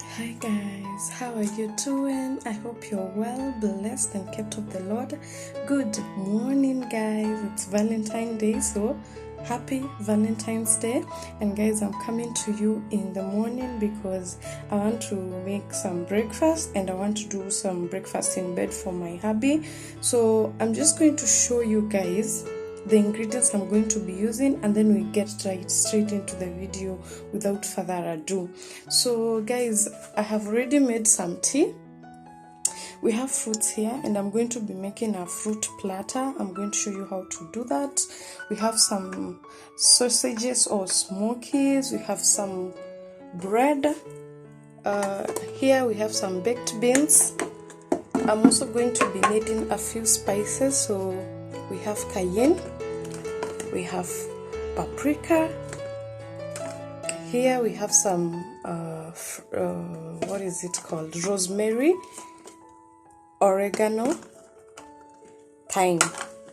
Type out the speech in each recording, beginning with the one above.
Hi guys, how are you doing? I hope you're well, blessed and kept of the Lord. Good morning guys, it's Valentine Day, so happy Valentine's Day. And guys, I'm coming to you in the morning because I want to make some breakfast and I want to do some breakfast in bed for my hubby. So I'm just going to show you guys the ingredients I'm going to be using, and then we get right straight into the video without further ado. So guys, I have already made some tea. We have fruits here and I'm going to be making a fruit platter. I'm going to show you how to do that. We have some sausages or smokies. We have some bread. Here we have some baked beans. I'm also going to be needing a few spices. So we have cayenne, we have paprika. Here we have some what is it called, rosemary, oregano, thyme.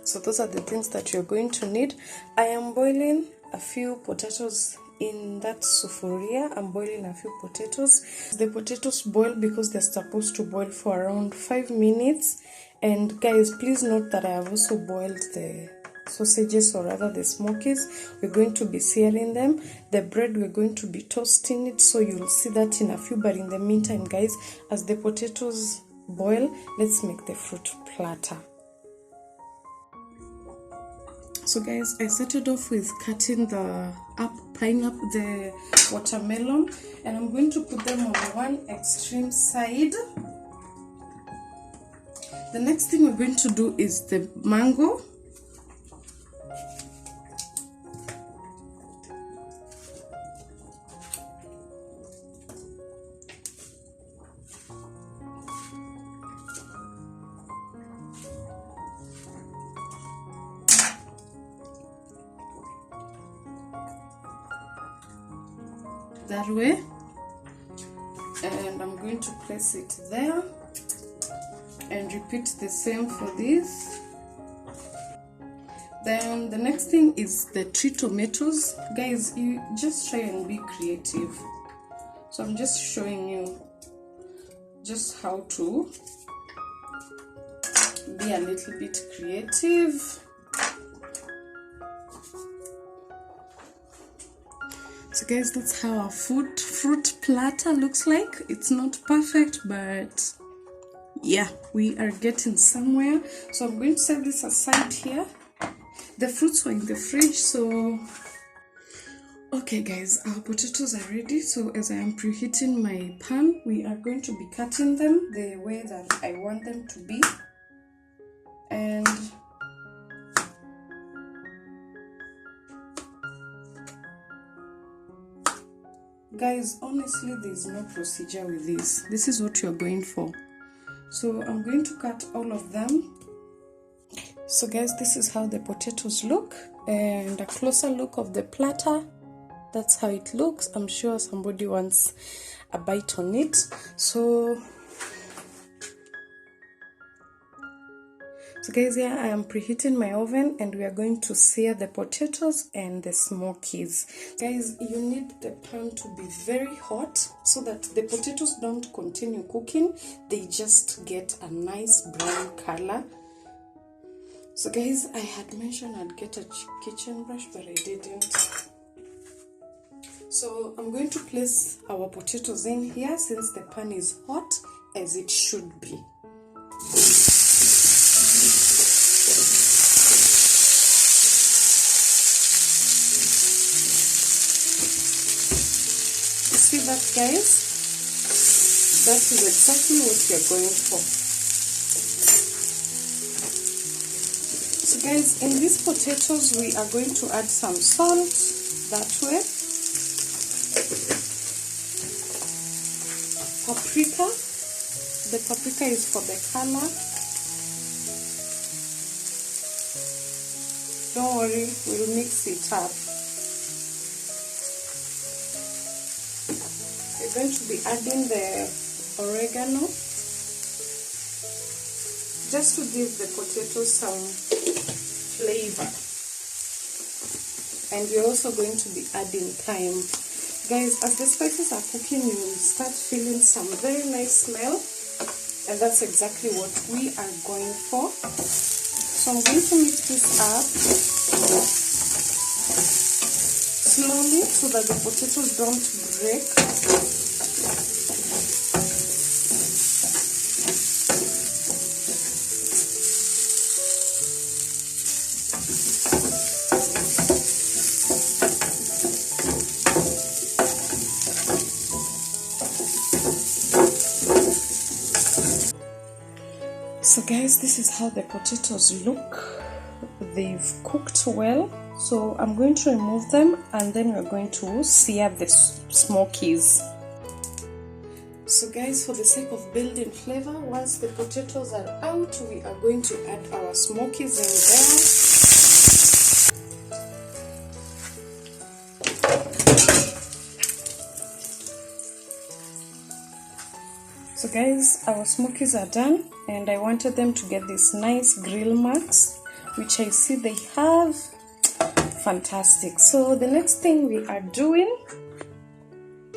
So those are the things that you're going to need. I am boiling a few potatoes in that sufuria. I'm boiling a few potatoes. The potatoes boil because they're supposed to boil for around 5 minutes. And guys, please note that I have also boiled the sausages, or rather the smokies. We're going to be searing them. The bread, we're going to be toasting it, so you'll see that in a few. But in the meantime guys, as the potatoes boil, let's make the fruit platter. So guys, I started off with cutting the watermelon, and I'm going to put them on one extreme side. The next thing we're going to do is the mango. That way, and I'm going to place it there and repeat the same for this. Then the next thing is the 3 tomatoes. Guys, you just try and be creative. So I'm just showing you just how to be a little bit creative. So guys, that's how our fruit platter looks like. It's not perfect, but yeah, we are getting somewhere. So I'm going to set this aside here. The fruits were in the fridge, so okay guys, our potatoes are ready. So as I am preheating my pan, we are going to be cutting them the way that I want them to be. And guys, honestly, there's no procedure with this. This is what you're going for. So I'm going to cut all of them. So guys, this is how the potatoes look, and a closer look of the platter. That's how it looks. I'm sure somebody wants a bite on it. So guys, here I am preheating my oven, and we are going to sear the potatoes and the smokies. Guys, you need the pan to be very hot so that the potatoes don't continue cooking. They just get a nice brown color. So guys, I had mentioned I'd get a kitchen brush, but I didn't. So I'm going to place our potatoes in here since the pan is hot, as it should be. See that guys? That is exactly what you're going for. So guys, in these potatoes we are going to add some salt that way. Paprika. The paprika is for the color. Don't worry, we'll mix it up. We're going to be adding the oregano just to give the potatoes some flavor. And we're also going to be adding thyme. Guys, as the spices are cooking, you will start feeling some very nice smell, and that's exactly what we are going for. So I'm going to mix this up slowly so that the potatoes don't break. So guys, this is how the potatoes look. They've cooked well, so I'm going to remove them and then we're going to sear the smokies. So guys, for the sake of building flavor, once the potatoes are out, we are going to add our smokies in there. So guys, our smokies are done, and I wanted them to get these nice grill marks, which I see they have. Fantastic. So the next thing we are doing,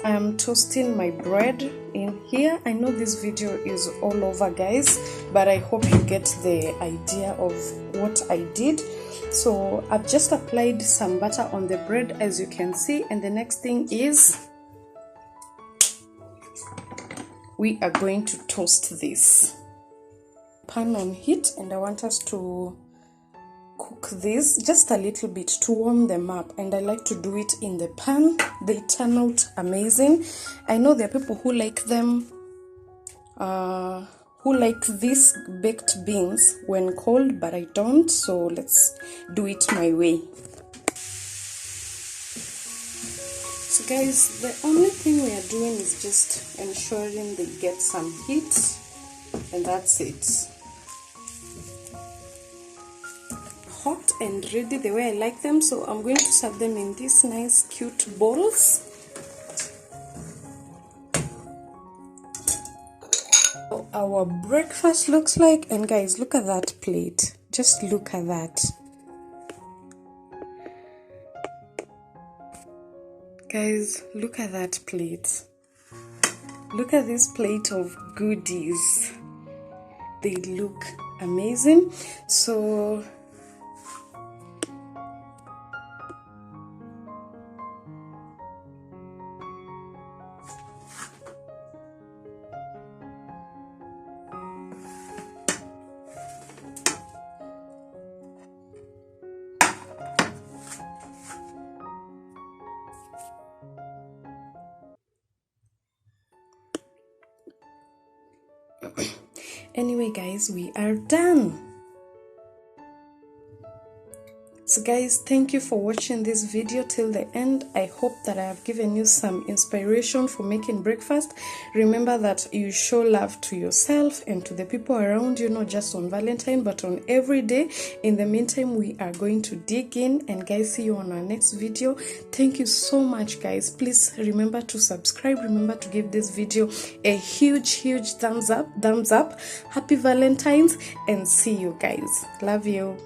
I am toasting my bread in here. I know this video is all over, guys, but I hope you get the idea of what I did. So I've just applied some butter on the bread, as you can see, and the next thing is we are going to toast this. Pan on heat, and I want us to cook this just a little bit to warm them up, and I like to do it in the pan. They turn out amazing. I know there are people who like them, who like these baked beans when cold, but I don't, so let's do it my way. So guys, the only thing we are doing is just ensuring they get some heat, and that's it. Hot and ready the way I like them, so I'm going to serve them in these nice cute bowls. So our breakfast looks like, and guys, look at that plate. Just look at that. Guys, look at that plate. Look at this plate of goodies. They look amazing. So anyway, guys, we are done. So guys, thank you for watching this video till the end. I hope that I have given you some inspiration for making breakfast. Remember that you show love to yourself and to the people around you, not just on Valentine, but on every day. In the meantime, we are going to dig in, and guys, see you on our next video. Thank you so much, guys. Please remember to subscribe. Remember to give this video a huge thumbs up. Happy Valentine's, and see you guys. Love you.